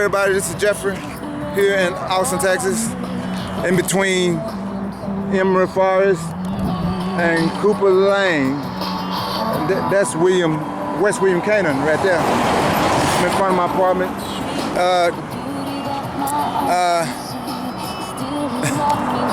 everybody, this is Jeffrey here in Austin, Texas, in between Emerald Forest and Cooper Lane. That's West William Canaan right there. I'm in front of my apartment.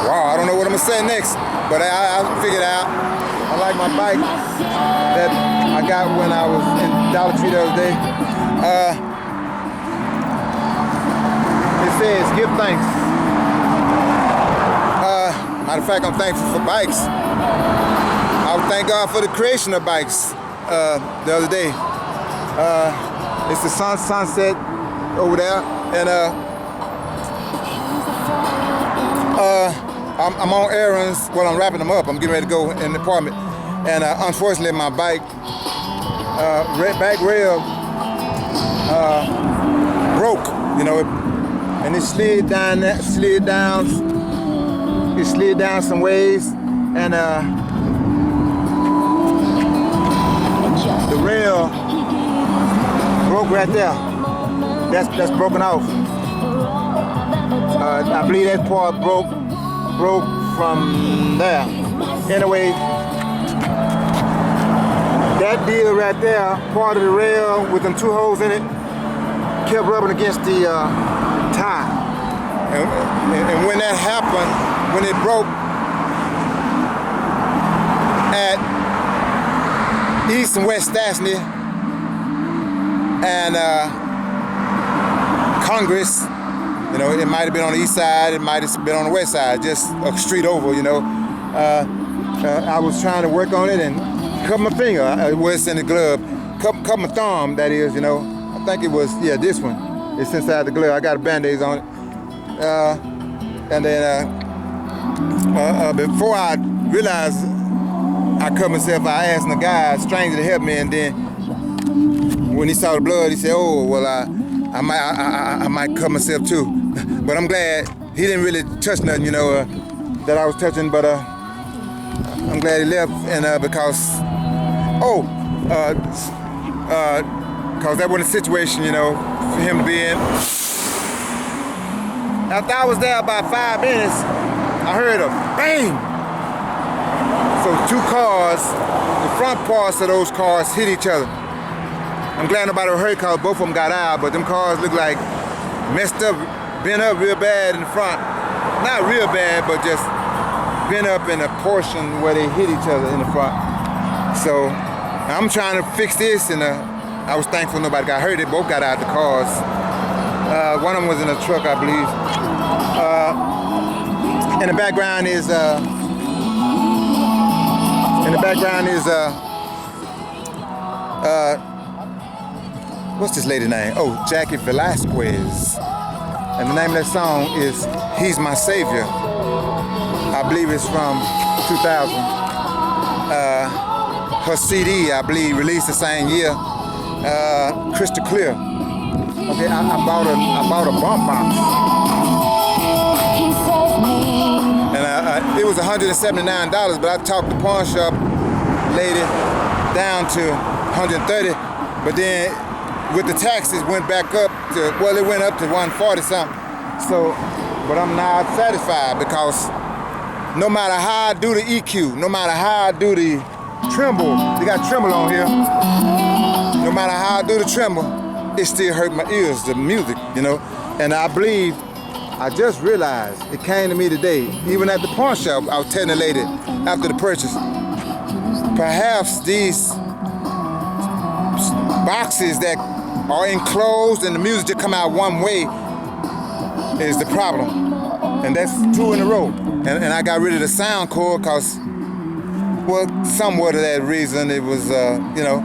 Wow, I don't know what I'm gonna say next, but I figured out. I like my bike that I got when I was in Dollar Tree the other day. It says, give thanks. Matter of fact, I'm thankful for bikes. I would thank God for the creation of bikes the other day. It's the sunset over there, and I'm on errands. Well, I'm wrapping them up. I'm getting ready to go in the apartment, and unfortunately, my bike back rail broke. You know, and it slid down. It slid down some ways, and the rail broke right there. That's broken off. I believe that part broke from there. Anyway, that deal right there, part of the rail with them two holes in it, kept rubbing against the tie. And when that happened, when it broke at East and West Stastny and Congress, you know, it might have been on the east side, it might have been on the west side, just a street over, you know. I was trying to work on it and cut my finger, well, it's in the glove, cut my thumb, that is, you know. I think it was, yeah, this one. It's inside the glove. I got a band-aid on it. And then before I realized I cut myself, I asked a guy, a stranger, to help me, and then when he saw the blood, he said, "Oh, well, I might cut myself too." But I'm glad he didn't really touch nothing, you know, that I was touching. But I'm glad he left, and because that wasn't a situation, you know, for him to be in. After I was there about 5 minutes, I heard a bang. So two cars, the front parts of those cars hit each other. I'm glad nobody was hurt because both of them got out, but them cars look like messed up, bent up real bad in the front. Not real bad, but just bent up in a portion where they hit each other in the front. So I'm trying to fix this, and I was thankful nobody got hurt. They both got out of the cars. One of them was in a truck, I believe. In the background is what's this lady's name? Oh, Jaci Valesquez. And the name of that song is He's My Savior. I believe it's from 2000. Her CD, I believe, released the same year. Crystal clear. Okay, I bought a bump box. And it was $179, but I talked the pawn shop lady down to $130. But then with the taxes went back up to, well, it went up to $140 something. So, but I'm not satisfied because no matter how I do the EQ, no matter how I do the tremble, they got tremble on here. No matter how I do the tremble, it still hurt my ears, the music, you know. And I believe, I just realized, it came to me today, even at the pawn shop, I was telling the lady after the purchase, perhaps these boxes that are enclosed and the music just come out one way is the problem. And that's 2 in a row. And I got rid of the sound cord because, well, somewhat of that reason, it was, you know,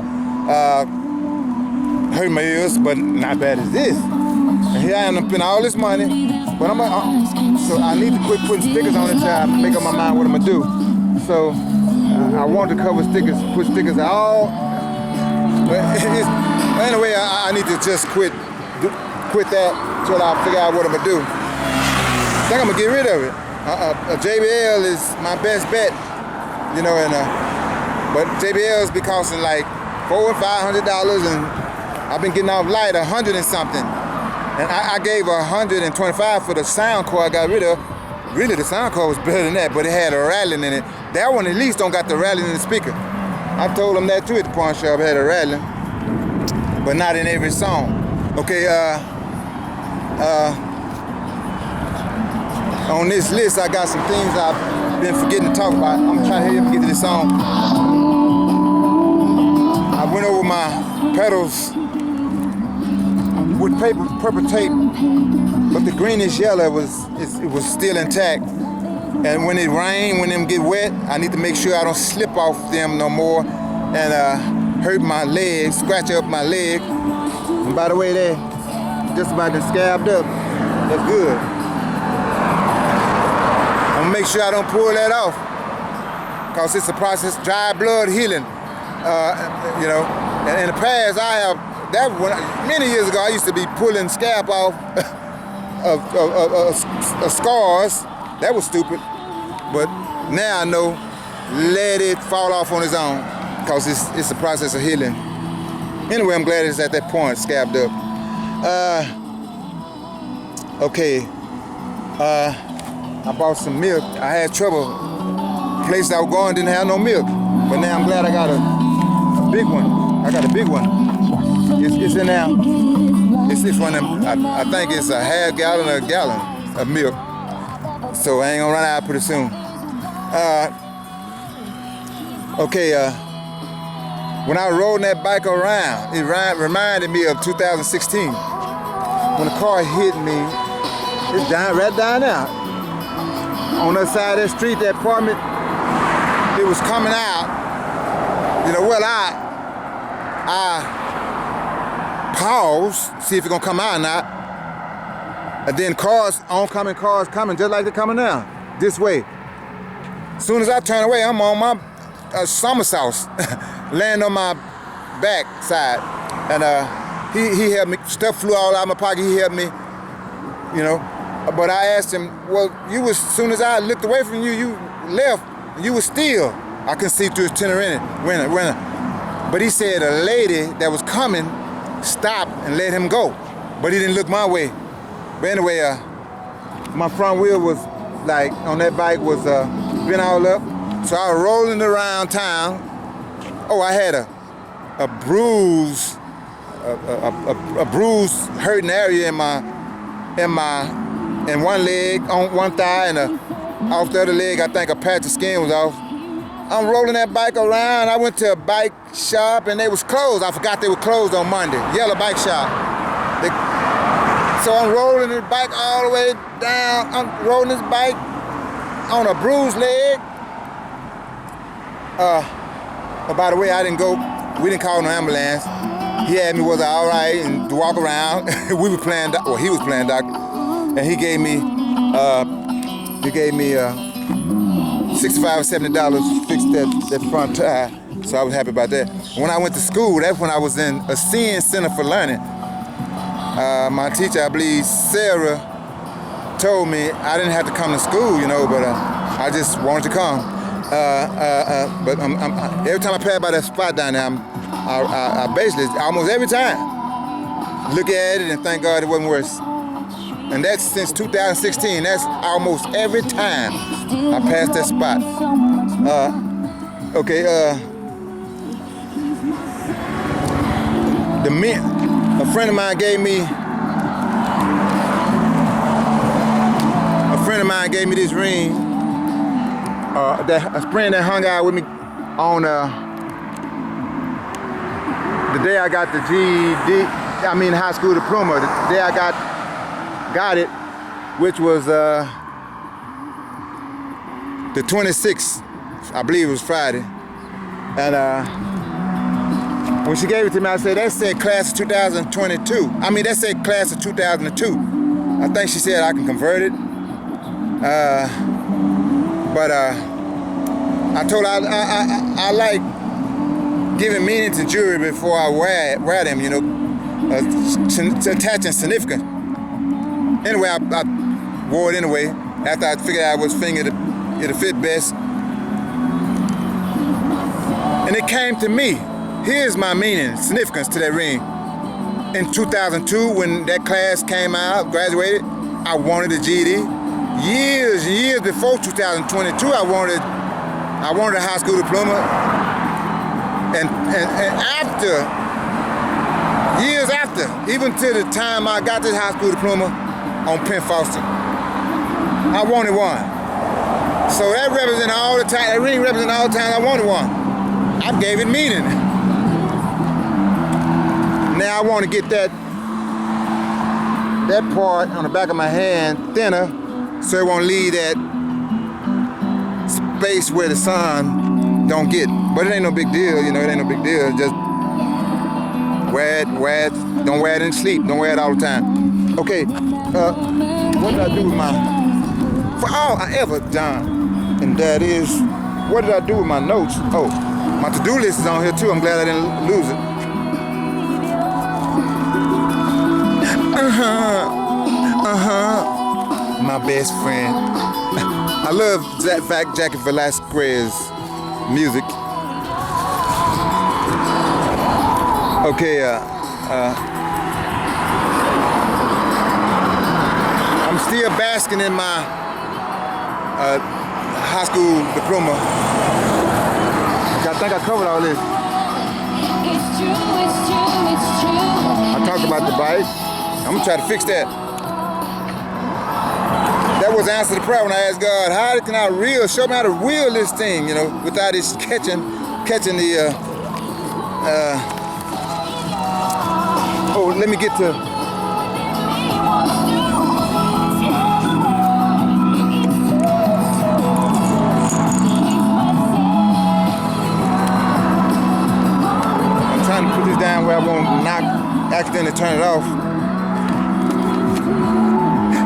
hurt my ears, but not bad as this. And here I am spending all this money, but so I need to quit putting stickers on it till I make up my mind what I'm gonna do. So I want to cover stickers, put stickers all. But anyway, I need to just quit that till I figure out what I'm gonna do. I think I'm gonna get rid of it. A JBL is my best bet, you know, and but JBLs be costing like $400 and $500, and I've been getting off light $100 and something. And I gave 125 for the sound cord I got rid of. Really, the sound cord was better than that, but it had a rattling in it. That one at least don't got the rattling in the speaker. I told them that too at the pawn shop, had a rattling, but not in every song. Okay, on this list, I got some things I've been forgetting to talk about. I'm trying to hurry up and get to this song. I went over my pedals with purple tape, but the greenish yellow was still intact. And when it rains, when them get wet, I need to make sure I don't slip off them no more and hurt my leg, scratch up my leg. And by the way, they're just about to scabbed up. That's good. I'm gonna make sure I don't pull that off, cause it's a process, dry blood healing. You know, and in the past many years ago I used to be pulling scalp off of scars. That was stupid, but now I know, let it fall off on its own, cause it's a process of healing. Anyway, I'm glad it's at that point, scabbed up. Okay. I bought some milk. I had trouble. The place I was going didn't have no milk. But now I'm glad I got a big one. I got a big one. It's in there. It's one of them, I think it's a half gallon or a gallon of milk. So I ain't gonna run out pretty soon. When I was rolling that bike around, it reminded me of 2016. When the car hit me, it's right down there. On the side of the street, that apartment, it was coming out. You know, well, I paused, see if it's gonna come out or not. And then oncoming cars coming just like they're coming now, this way. As soon as I turn away, I'm on my somersaults, laying on my back side. And he helped me, stuff flew all out of my pocket, he helped me, you know. But I asked him, well, as soon as I looked away from you, you left, you were still. I couldn't see through his tinted window. But he said a lady that was coming stopped and let him go. But he didn't look my way. But anyway, my front wheel was like, on that bike was bent all up. So I was rolling around town. Oh, I had a bruise, a bruise hurting area in one leg, on one thigh, and off the other leg, I think a patch of skin was off. I'm rolling that bike around. I went to a bike shop and they was closed. I forgot they were closed on Monday. Yellow bike shop. So I'm rolling this bike all the way down. I'm rolling this bike on a bruised leg. But by the way, we didn't call no ambulance. He had me, was I all right, and to walk around. He was playing doctor, and he gave me $65 or $70 to fix that front tire. So I was happy about that. When I went to school, that's when I was in a Seeing Center for Learning. My teacher, I believe Sarah, told me I didn't have to come to school, you know, but I just wanted to come. But every time I pass by that spot down there, I basically, almost every time, look at it and thank God it wasn't worse. And that's since 2016. That's almost every time I pass that spot. A friend of mine gave me this ring. A friend that hung out with me on the day I got the High School Diploma. The day I got it, which was the 26th, I believe it was Friday. And when she gave it to me, I said, that said class of 2022. That said class of 2002. I think she said I can convert it. But I told her I like giving meaning to jewelry before I wear them, you know, attaching significance. Anyway, I wore it anyway, after I figured out which finger it'll fit best. And it came to me. Here's my meaning, significance to that ring. in 2002 when that class came out, graduated, I wanted a GED. Years before 2022, I wanted a high school diploma. And after, years after, even to the time I got this high school diploma on Penn Foster, I wanted one. So that represents all the time, that ring represents all the time I wanted one. I gave it meaning. Now I want to get that part on the back of my hand thinner so it won't leave that space where the sun don't get. But it ain't no big deal, you know, it ain't no big deal. Just wear it, don't wear it in sleep, don't wear it all the time. Okay, what did I do with for all I ever done? And that is, what did I do with my notes? Oh, my to-do list is on here too. I'm glad I didn't lose it. My best friend. I love Jaci Valesquez music. Okay, I'm still basking in my high school diploma. I think I covered all this. It's true. I talked about the bike. I'm gonna try to fix that. That was the answer to the prayer when I asked God, how can I show me how to reel this thing, you know, without it catching the, oh, let me get to, I'm trying to put this down where I won't accidentally turn it off.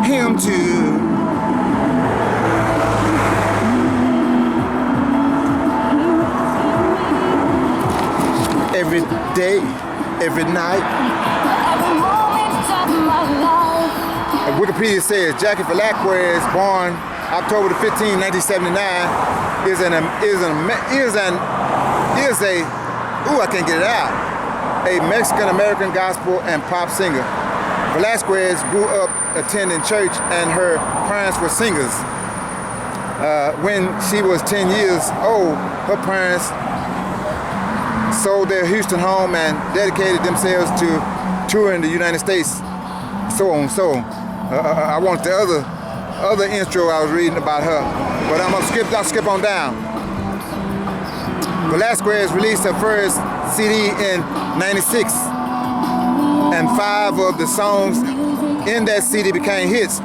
Him too. Every day, every night. Wikipedia says Jaci Valesquez, born October the 15th, 1979, I can't get it out, a Mexican-American gospel and pop singer. Valesquez grew up attending church and her parents were singers. When she was 10 years old, her parents sold their Houston home and dedicated themselves to touring the United States, so on. I want the other intro I was reading about her, but I'll skip on down. Valesquez released her first CD in '96, and 5 of the songs in that CD became hits.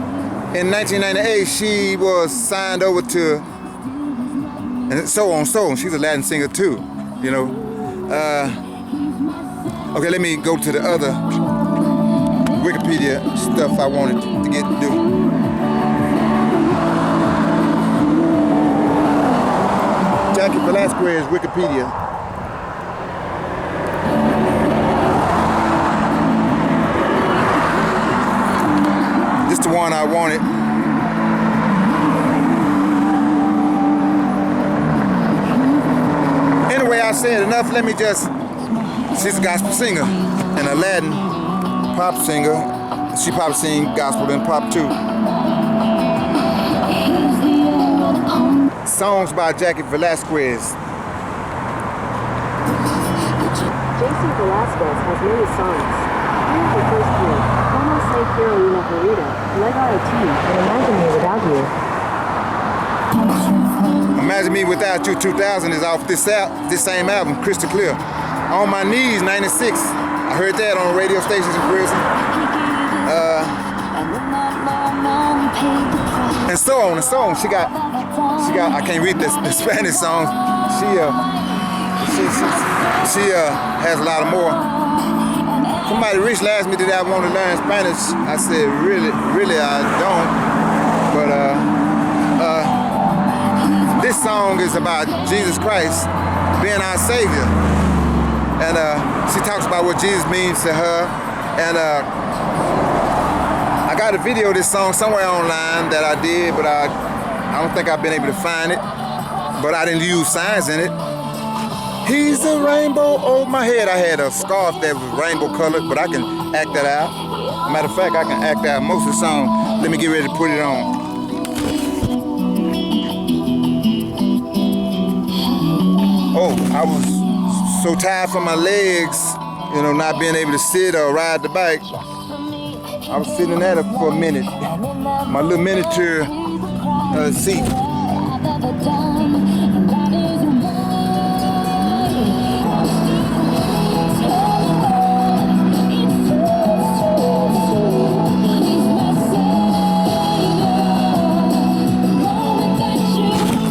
In 1998, she was signed over to, and so on. She's a Latin singer too, you know. Okay, let me go to the other Wikipedia stuff I wanted to do. Jaci Valesquez, Wikipedia. This is the one I wanted. Anyway, I said enough. Let me just. She's a gospel singer and a Latin pop singer. She probably sing gospel and pop too. Songs by Jaci Valesquez. Jaci Valesquez has many songs. Here's the first three: Como Se Quiero Una Burrito, Lega a Ti, and Imagine Me Without You. Imagine Me Without You 2000 is off this same album, Crystal Clear. On My Knees 96. I heard that on radio stations in prison. And so on. She got. I can't read the Spanish songs. She has a lot of more. Somebody recently asked me, did I want to learn Spanish? I said, really, I don't. But this song is about Jesus Christ being our Savior. And she talks about what Jesus means to her. And I got a video of this song somewhere online that I did, but I don't think I've been able to find it. But I didn't use signs in it. He's a rainbow over my head. I had a scarf that was rainbow colored, but I can act that out. Matter of fact, I can act out most of the song. Let me get ready to put it on. Oh, I was so tired from my legs, you know, not being able to sit or ride the bike. I was sitting at it for a minute. My little miniature seat.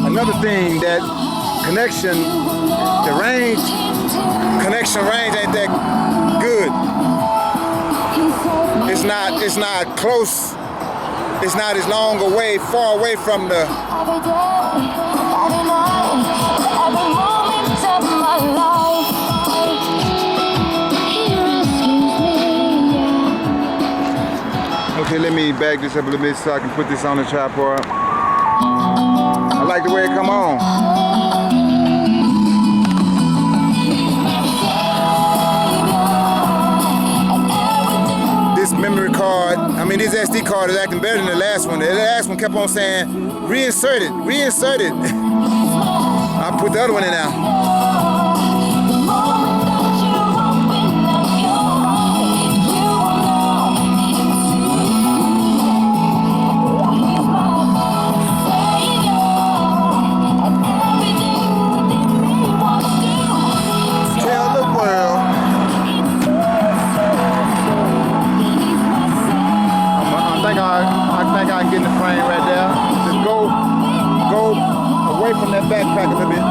Another thing, that connection, the range, connection range ain't that good. It's not close. It's not as long away, far away from the. Okay, let me back this up a little bit so I can put this on the tripod. I like the way it come on. This memory card, this SD card is acting better than the last one. The last one kept on saying, reinsert it, reinsert it. I'll put the other one in now. I think I can get in the frame right there. Just go away from that backpack a little bit.